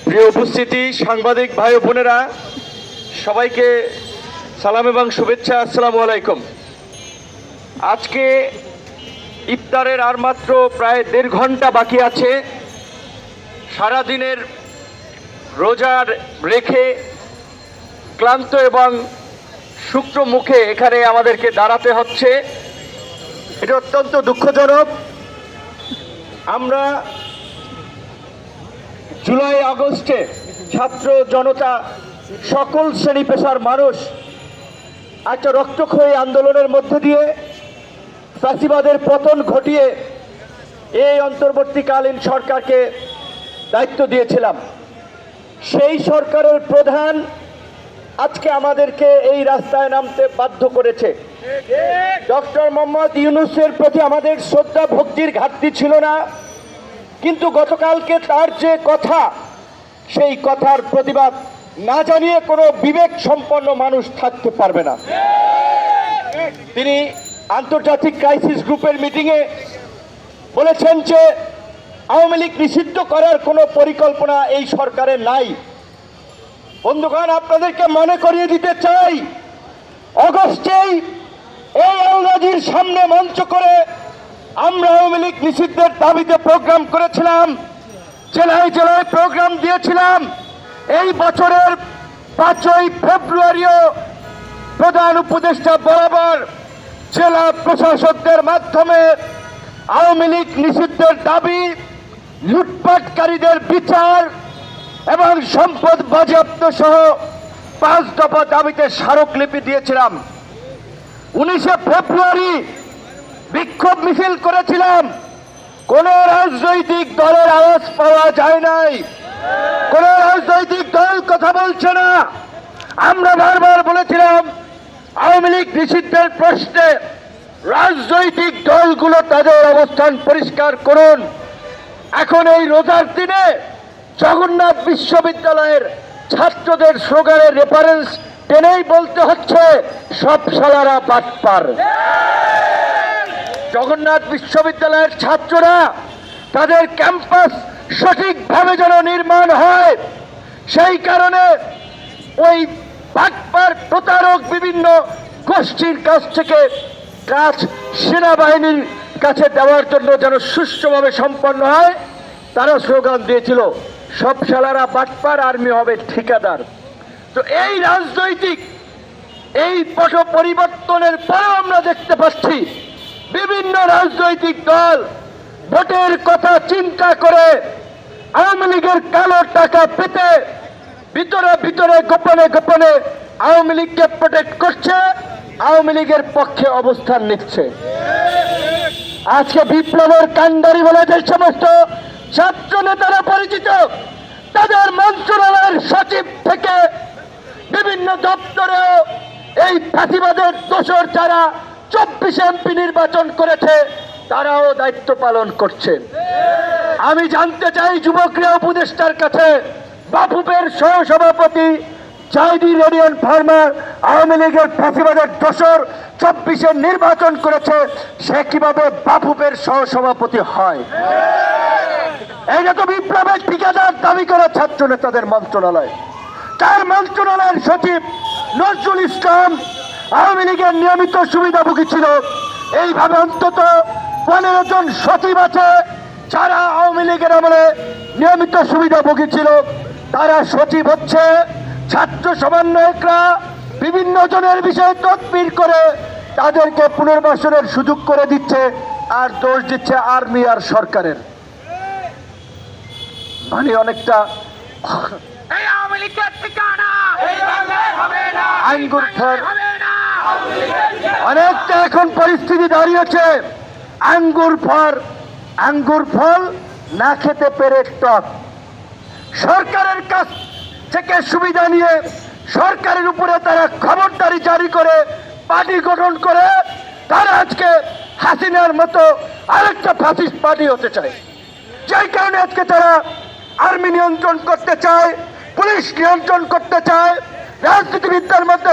প্রিয় উপস্থিতি, সাংবাদিক ভাই ও বোনেরা, সবাইকে সালাম এবং শুভেচ্ছা। আসসালামু আলাইকুম। আজকে ইফতারের আর মাত্র প্রায় 1.5 ঘন্টা বাকি আছে। সারাদিনের রোজার রেখে ক্লান্ত এবং শুকনো মুখে এখানে আমাদেরকে দাঁড়াতে হচ্ছে। এটা অত্যন্ত দুঃখজনক। আমরা জুলাই আগস্টে ছাত্র জনতা, সকল শ্রেণী পেশার মানুষ একটা রক্তক্ষয়ী আন্দোলনের মধ্যে দিয়ে ফ্যাসিবাদের পতন ঘটিয়ে এই অন্তর্বর্তীকালীন সরকারকে দায়িত্ব দিয়েছিলাম। সেই সরকারের প্রধান আজকে আমাদেরকে এই রাস্তায় নামতে বাধ্য করেছে। ডক্টর মোহাম্মদ ইউনূসের প্রতি আমাদের শ্রদ্ধা ভক্তির ঘাটতি ছিল না, কিন্তু গতকালকে তার যে কথা, সেই কথার প্রতিবাদ না জানিয়ে কোনো বিবেক সম্পন্ন মানুষ থাকতে পারবে না। তিনি আন্তর্জাতিক ক্রাইসিস গ্রুপের মিটিংয়ে বলেছেন যে আওয়ামী লীগ নিষিদ্ধ করার কোনো পরিকল্পনা এই সরকারের নাই। বন্ধুগণ, আপনাদেরকে মনে করিয়ে দিতে চাই, অগস্টেই এই আলগাজীর সামনে মঞ্চ করে আমরা আওয়ামী লীগ নিষিদ্ধের দাবিতে প্রোগ্রাম করেছিলাম, জেলায় জেলায় প্রোগ্রাম দিয়েছিলাম। এই বছরের 5ই ফেব্রুয়ারিও প্রধান উপদেষ্টা বরাবর জেলা প্রশাসকদের মাধ্যমে আওয়ামী লীগ নিষিদ্ধের দাবি, লুটপাটকারীদের বিচার এবং সম্পদ বাজেয়াপ্ত সহ 5 দফা দাবিতে স্মারকলিপি দিয়েছিলাম। 19শে ফেব্রুয়ারি বিক্ষোভ মিছিল করেছিলাম। কোন রাজনৈতিক দলের আওয়াজ পাওয়া যায় নাই, কোন রাজনৈতিক দল কথা বলছে না। আমরা বারবার বলেছিলাম আওয়ামী লীগ নিষিদ্ধের প্রশ্নে রাজনৈতিক দলগুলো তাদের অবস্থান পরিষ্কার করুন। এখন এই রোজার দিনে জগন্নাথ বিশ্ববিদ্যালয়ের ছাত্রদের স্লোগানের রেফারেন্স টেনেই বলতে হচ্ছে সব শালারা বাটপার। জগন্নাথ বিশ্ববিদ্যালয়ের ছাত্ররা তাদের ক্যাম্পাস সঠিকভাবে যেন নির্মাণ হয়, সেই কারণে ওই বাটপার প্রতারক বিভিন্ন গোষ্ঠীর কাছ থেকে কাজ সেনাবাহিনীর কাছে দেওয়ার জন্য যেন সুষ্ঠুভাবে সম্পন্ন হয়, তারা স্লোগান দিয়েছিল সব শালারা বাটপার, আর্মি হবে ঠিকাদার। তো এই রাজনৈতিক এই পট পরিবর্তনের পরেও আমরা দেখতে পাচ্ছি বিভিন্ন রাজনৈতিক দল ভোটের কথা চিন্তা করে আওয়ামী লীগের কালো টাকা পেতে ভিতরে ভিতরে গোপনে গোপনে আওয়ামী লীগকে প্রোটেক্ট করছে, আওয়ামী লীগের পক্ষে অবস্থান নিচ্ছে। আজকে বিপ্লবের কাণ্ডারি বলে যে সমস্ত ছাত্র নেতারা পরিচিত, তাদের মন্ত্রণালয়ের সচিব থেকে বিভিন্ন দপ্তরেও এই ফাঁসিবাদের দোসর যারা 24 এমপি নির্বাচন করেছে তারাও দায়িত্ব পালন করছেন। আমি জানতে চাই যুবক্রিয়া উপদেষ্টার কাছে, বাফুফের সহসভাপতি জাহিদি রেডিয়ন ফার্মার আওয়ামী লীগের ফাঁসিবাদের দোসর 24-এ নির্বাচন করেছে, সে কিভাবে বাফুফের সহসভাপতি হয়? এইটা তো বিপ্লবের ঠিকাদার দাবি করে ছাত্র নেতাদের মন্ত্রণালয়। তার মন্ত্রণালয়ের সচিব নজরুল ইসলাম আওয়ামী লীগের নিয়মিত সুবিধাভোগী ছিল। এইভাবে অন্তত 15 জন সচিব আছে যারা আওয়ামী লীগের আমলে নিয়মিত সুবিধাভোগী ছিল। তারা সচিব হচ্ছে, ছাত্র সমন্বয়করা বিভিন্ন জনের বিষয়ে তদবির করে তাদেরকে পুনর্বাসনের সুযোগ করে দিচ্ছে, আর দোষ দিচ্ছে আর্মি আর সরকারের। মানে অনেকটা অনেকটা এখন পরিস্থিতি দাঁড়িয়েছে আঙ্গুর ফল না খেতে পেরে টক। সরকারের কাছ থেকে সুবিধা নিয়ে সরকারের উপরে তারা খবরদারি জারি করে পার্টি গঠন করে তারা আজকে হাসিনার মতো আরেকটা ফ্যাসিস্ট পার্টি হতে চায়। যেই কারণে আজকে তারা আর্মি নিয়ন্ত্রণ করতে চায়, পুলিশ নিয়ন্ত্রণ করতে চায়, রাজনীতিবিদদের মধ্যে